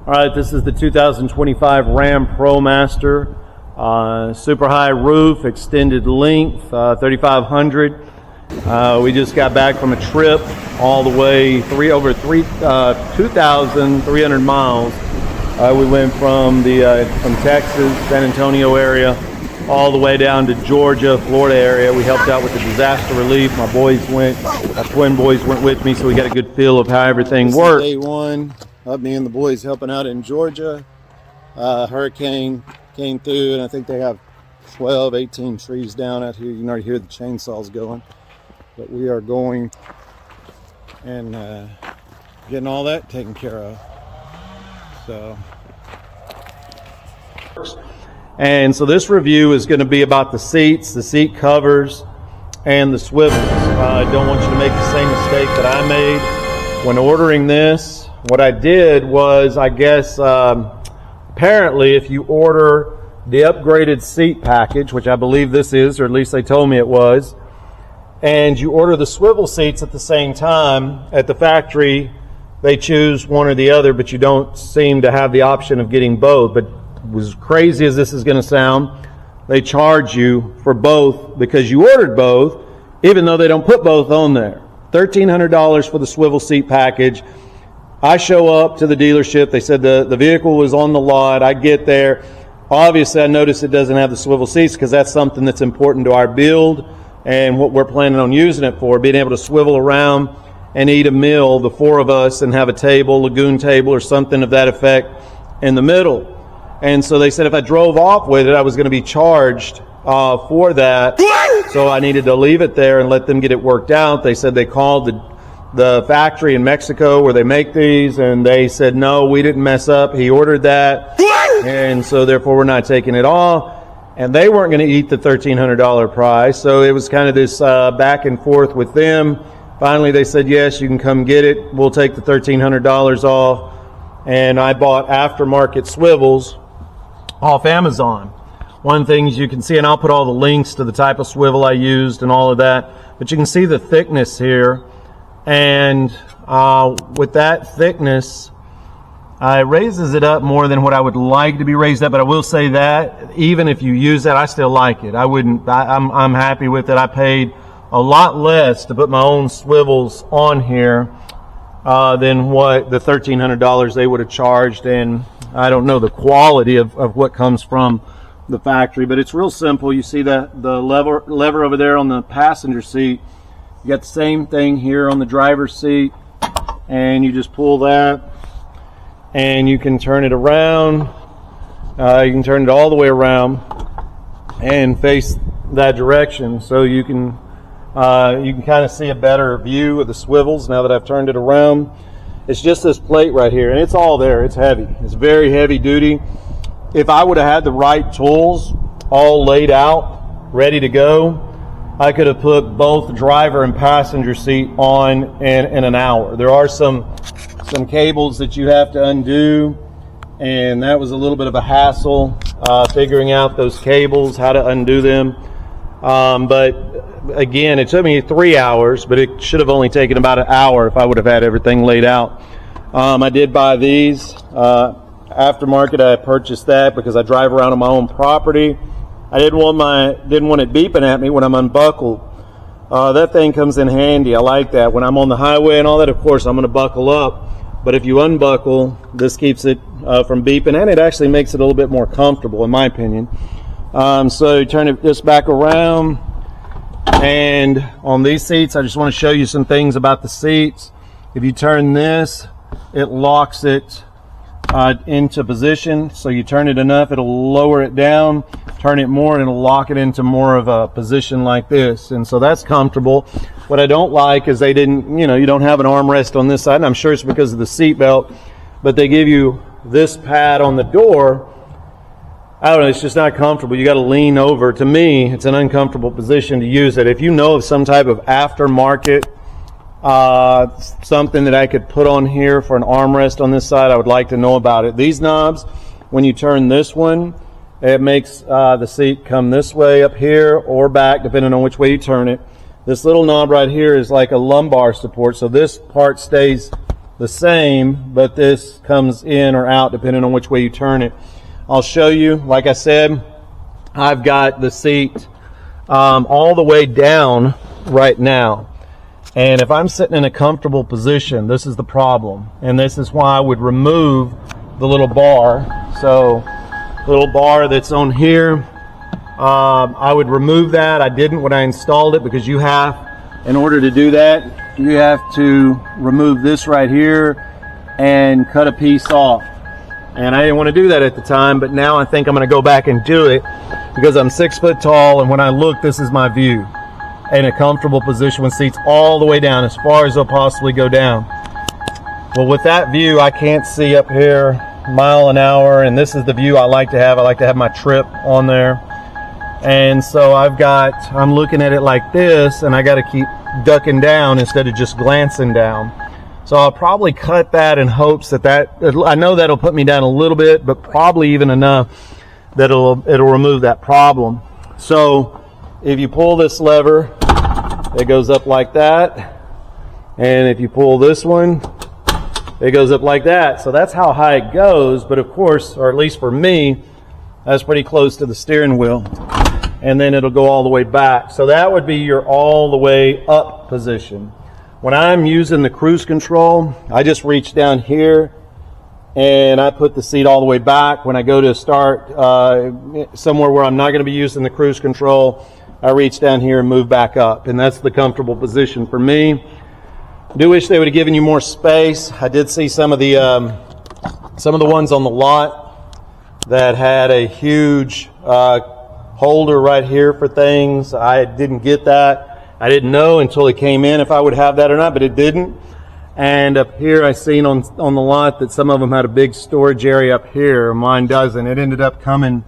All right, this is the 2025 RAM ProMaster. Super high roof, extended length, 3,500. We just got back from a trip all the way 2,300 miles. We went from Texas, San Antonio area, all the way down to Georgia, Florida area. We helped out with the disaster relief. My twin boys went with me, so we got a good feel of how everything worked. Day one of me and the boys helping out in Georgia. Hurricane came through, and I think they have 12, 18 trees down out here. You can already hear the chainsaws going. But we are going and getting all that taken care of. So this review is going to be about the seats, the seat covers, and the swivels. I don't want you to make the same mistake that I made when ordering this. What I did was, I guess, apparently if you order the upgraded seat package, which I believe this is, or at least they told me it was, and you order the swivel seats at the same time at the factory, they choose one or the other, but you don't seem to have the option of getting both. But as crazy as this is going to sound, they charge you for both because you ordered both, even though they don't put both on there. $1,300 for the swivel seat package. I show up to the dealership. They said the vehicle was on the lot. I get there. Obviously, I notice it doesn't have the swivel seats because that's something that's important to our build and what we're planning on using it for, being able to swivel around and eat a meal, the four of us, and have a table, lagoon table or something of that effect in the middle. And so they said if I drove off with it, I was going to be charged for that. So I needed to leave it there and let them get it worked out. They said they called the factory in Mexico where they make these, and they said, no, we didn't mess up. He ordered that, and so therefore we're not taking it off. And they weren't going to eat the $1,300 price. So it was kind of this back and forth with them. Finally, they said, yes, you can come get it. We'll take the $1,300 off. And I bought Aftermarket swivels off Amazon. One thing you can see, and I'll put all the links to the type of swivel I used and all of that, but you can see the thickness here. And with that thickness, it raises it up more than what I would like to be raised up. But I will say that even if you use that, I still like it. I'm happy with it. I paid a lot less to put my own swivels on here than what the $1,300 they would have charged. And I don't know the quality of what comes from the factory, but it's real simple. You see that the lever over there on the passenger seat. You got the same thing here on the driver's seat, and you just pull that, and you can turn it around. You can turn it all the way around and face that direction, so you can kind of see a better view of the swivels now that I've turned it around. It's just this plate right here, and it's all there. It's heavy. It's very heavy duty. If I would have had the right tools all laid out, ready to go, I could have put both driver and passenger seat on in an hour. There are some cables that you have to undo, and that was a little bit of a hassle figuring out those cables, how to undo them. But again, it took me 3 hours, but it should have only taken about an hour if I would have had everything laid out. I did buy these Aftermarket. I purchased that because I drive around on my own property. I didn't want it beeping at me when I'm unbuckled. That thing comes in handy. I like that. When I'm on the highway and all that, of course, I'm going to buckle up. But if you unbuckle, this keeps it from beeping, and it actually makes it a little bit more comfortable, in my opinion. So you turn this back around, and on these seats, I just want to show you some things about the seats. If you turn this, it locks it into position. So you turn it enough, it'll lower it down. Turn it more, and it'll lock it into more of a position like this. And so that's comfortable. What I don't like is they didn't, you don't have an armrest on this side, and I'm sure it's because of the seat belt, but they give you this pad on the door. I don't know, it's just not comfortable. You got to lean over. To me, it's an uncomfortable position to use it. If you know of some type of aftermarket, something that I could put on here for an armrest on this side, I would like to know about it. These knobs, when you turn this one, it makes the seat come this way up here or back, depending on which way you turn it. This little knob right here is like a lumbar support, so this part stays the same, but this comes in or out depending on which way you turn it. I'll show you. Like I said, I've got the seat all the way down right now. And if I'm sitting in a comfortable position, this is the problem. And this is why I would remove the little bar. So, little bar that's on here, I would remove that. I didn't when I installed it, because you have, in order to do that, you have to remove this right here and cut a piece off. And I didn't want to do that at the time, but now I think I'm going to go back and do it, because I'm 6 foot tall, and when I look, this is my view. In a comfortable position with seats all the way down, as far as they'll possibly go down. Well, with that view, I can't see up here mile an hour, and this is the view I like to have. I like to have my trip on there. And so I'm looking at it like this, and I got to keep ducking down instead of just glancing down. So I'll probably cut that in hopes that I know that'll put me down a little bit, but probably even enough that it'll remove that problem. So if you pull this lever, it goes up like that. And if you pull this one, it goes up like that. So that's how high it goes. But of course, or at least for me, that's pretty close to the steering wheel. And then it'll go all the way back. So that would be your all the way up position. When I'm using the cruise control, I just reach down here and I put the seat all the way back. When I go to start somewhere where I'm not going to be using the cruise control, I reach down here and move back up, and that's the comfortable position for me. I do wish they would have given you more space. I did see some of the ones on the lot that had a huge holder right here for things. I didn't get that. I didn't know until it came in if I would have that or not, but it didn't. And up here, I seen on the lot that some of them had a big storage area up here. Mine doesn't. It ended up coming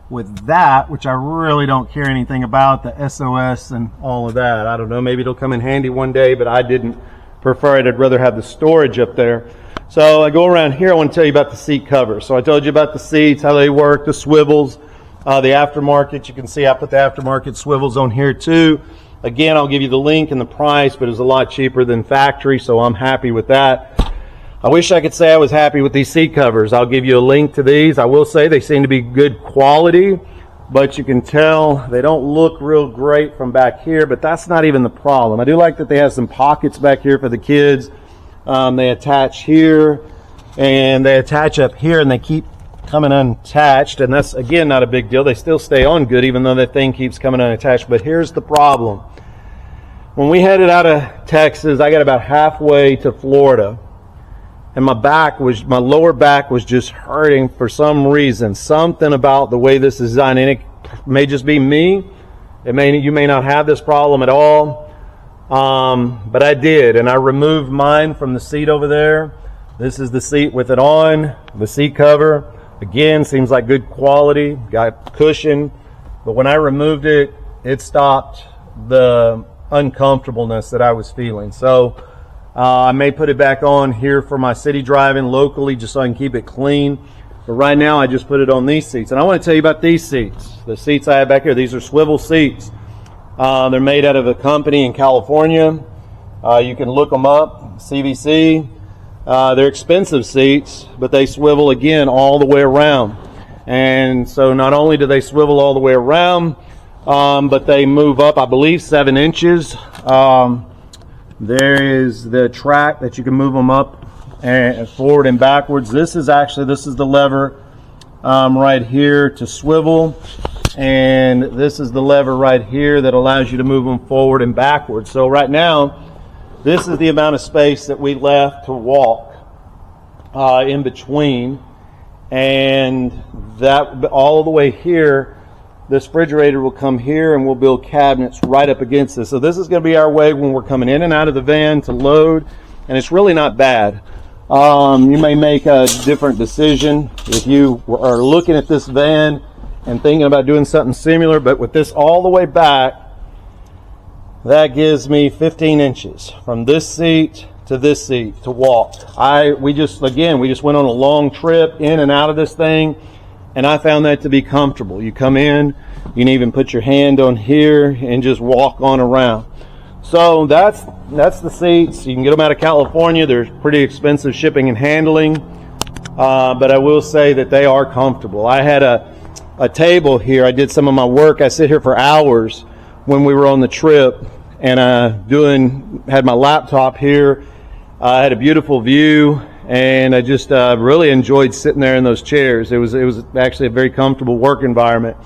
with that, which I really don't care anything about, the SOS and all of that. I don't know, maybe it'll come in handy one day, but I didn't prefer it. I'd rather have the storage up there. So I go around here, I want to tell you about the seat covers. So I told you about the seats, how they work, the swivels, the Aftermarket. You can see I put the Aftermarket swivels on here too. Again, I'll give you the link and the price, but it's a lot cheaper than factory, so I'm happy with that. I wish I could say I was happy with these seat covers. I'll give you a link to these. I will say they seem to be good quality, but you can tell they don't look real great from back here, but that's not even the problem. I do like that they have some pockets back here for the kids. They attach here, and they attach up here, and they keep coming unattached, and that's, again, not a big deal. They still stay on good, even though that thing keeps coming unattached. But here's the problem. When we headed out of Texas, I got about halfway to Florida, and my lower back was just hurting for some reason. Something about the way this is designed, and it may just be me. You may not have this problem at all, but I did, and I removed mine from the seat over there. This is the seat with it on, the seat cover. Again, seems like good quality, got cushion, but when I removed it, it stopped the uncomfortableness that I was feeling. So I may put it back on here for my city driving locally just so I can keep it clean. But right now I just put it on these seats. And I want to tell you about these seats. The seats I have back here, these are swivel seats. They're made out of a company in California. You can look them up, CVC. They're expensive seats, but they swivel again all the way around. And so not only do they swivel all the way around, but they move up, I believe, 7 inches. There is the track that you can move them up and forward and backwards. This is the lever right here to swivel, and this is the lever right here that allows you to move them forward and backwards. So right now, this is the amount of space that we left to walk in between, and that all the way here. This refrigerator will come here, and we'll build cabinets right up against this. So this is going to be our way when we're coming in and out of the van to load, and it's really not bad. You may make a different decision if you are looking at this van and thinking about doing something similar, but with this all the way back, that gives me 15 inches from this seat to this seat to walk. We just went on a long trip in and out of this thing, and I found that to be comfortable. You come in, you can even put your hand on here and just walk on around. So that's the seats. You can get them out of California. They're pretty expensive shipping and handling, but I will say that they are comfortable. I had a table here. I did some of my work. I sit here for hours when we were on the trip, and had my laptop here. I had a beautiful view, and I just really enjoyed sitting there in those chairs. It was actually a very comfortable work environment.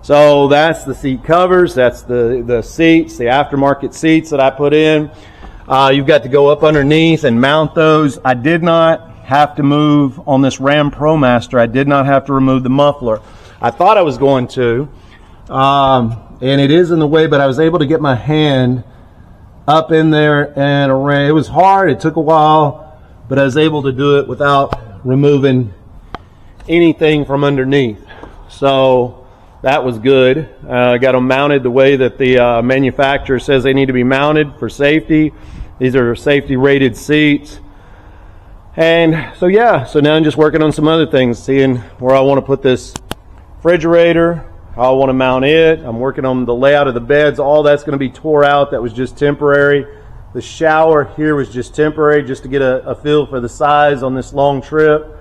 So that's the seat covers, that's the seats, the aftermarket seats that I put in. You've got to go up underneath and mount those. I did not have to move on this RAM ProMaster. I did not have to remove the muffler. I thought I was going to, and it is in the way, but I was able to get my hand up in there and around. It was hard, it took a while, but I was able to do it without removing anything from underneath. So that was good. I got them mounted the way that the manufacturer says they need to be mounted for safety. These are safety rated seats. And so yeah, so now I'm just working on some other things, seeing where I want to put this refrigerator, how I want to mount it. I'm working on the layout of the beds. All that's going to be tore out. That was just temporary. The shower here was just temporary, just to get a feel for the size on this long trip.